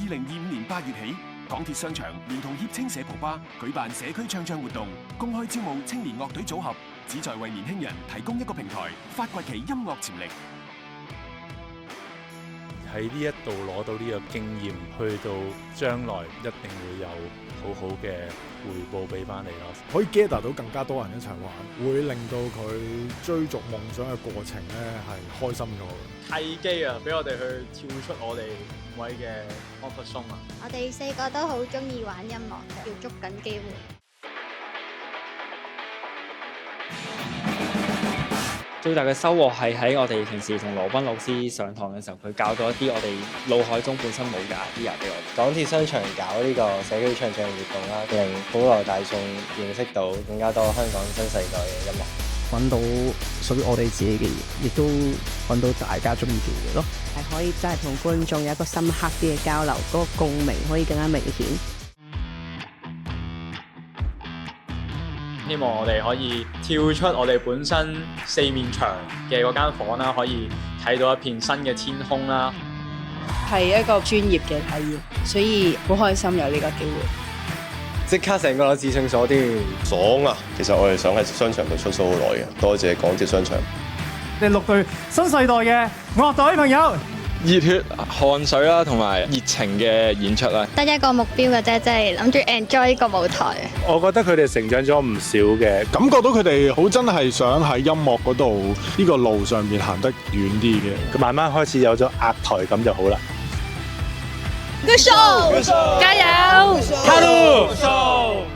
2025年8月起，港鐵商場連同協青社蒲吧舉辦社區唱唱活動，公開招募青年樂隊組合，旨在為年輕人提供一個平台，發掘其音樂潛力。喺呢一度攞到呢個經驗，去到將來一定會有好好嘅回報俾翻你咯。可以 gather 到更加多人一齊玩，會令到佢追逐夢想嘅過程咧係開心咗。契機啊，俾我哋去跳出我哋5位嘅 comfort zone啊！我哋4個都好中意玩音樂嘅，要捉緊機會。最大嘅收穫係喺我哋平時同羅賓老師上堂嘅時候，佢教咗一啲我哋腦海中本身冇嘅 idea 俾我哋。港鐵商場搞呢個社區唱唱活動啦，令普羅大眾認識到更加多香港新世代嘅音樂，揾到屬於我哋自己嘅嘢，亦都揾到大家中意嘅嘢咯。係可以真係同觀眾有一個深刻啲嘅交流，嗰個共鳴可以更加明顯。希望我哋可以跳出我哋本身4面牆嘅嗰間房啦，可以睇到一片新嘅天空啦。係一個專業嘅體驗，所以好開心有呢個機會。即刻成個攞自信鎖添，爽啊！其實我哋想喺商場度出 show 好耐嘅，多謝港鐵商場。你6隊新世代嘅樂隊朋友，熱血汗水啦，同埋熱情嘅演出啦。得一個目標嘅啫，即係諗住 enjoy 呢個舞台。我覺得佢哋成長咗唔少嘅，感覺到佢哋好真係想喺音樂嗰度呢個路上面行得遠啲嘅，佢慢慢開始有咗壓台感就好啦。Good show！加油！Hello！